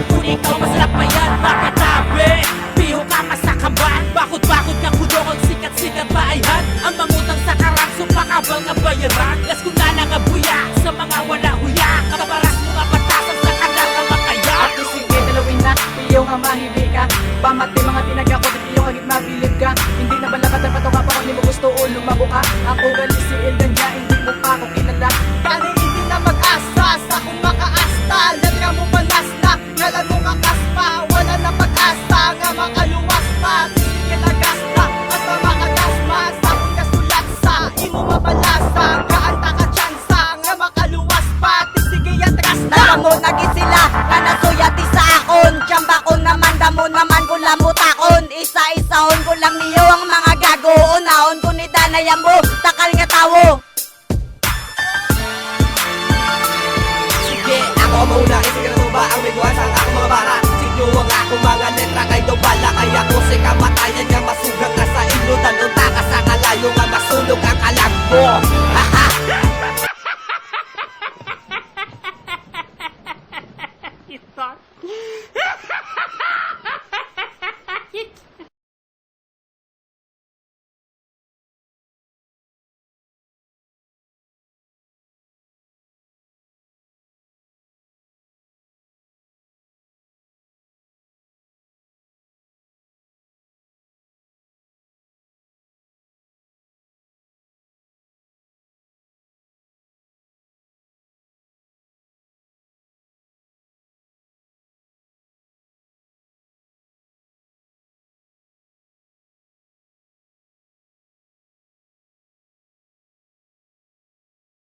Kung ikaw masarap pa yan, tabi-tabi Piho ka masakaban, bakod-bakod ka kudokon, sikat-sikat baayhan Ang mangutang sa karang, sumpakabal nga bayaran Las kung nanangabuya, sa mga wala huya Kabaras mo nga batasan sa kanal ka makaya At sige, dalawin na, piyo nga mahibi ka Pamati mga tinaga ko, di piyo nga mabilib ka Hindi na balakad ang patunga pa kung hindi mo gusto o lumabo ka Ako gali si Eldan niya, hindi mo pa ako kilala Kani hindi na mag-asa, sa kung makaasta Lagyan mo panas na, ngalan mo kakaspa Wala na pag-asa, nga makaluwas pa Sige lagas na, at makagas pa Sa kung kasulat sa, imo mabalasa Kaanta ka tsansa, nga makaluwas pa Sige yan, tagas na Damo naging sila, nga nasuyati sa akon Tiyamba ko naman, damo naman ko lamutakon Isa-isaon ko lang niyo ang mga gago Unaon ko ni Danayang mo, takal nga tawo Sige, ako muna, sige na ba ang may buwan ang akong mga bara Sigyo ang akong mga letra kay do bala Kaya ko si kamatayan nga masugang ka sa inyo Tanong ka sa kalayo nga masulog ang alam mo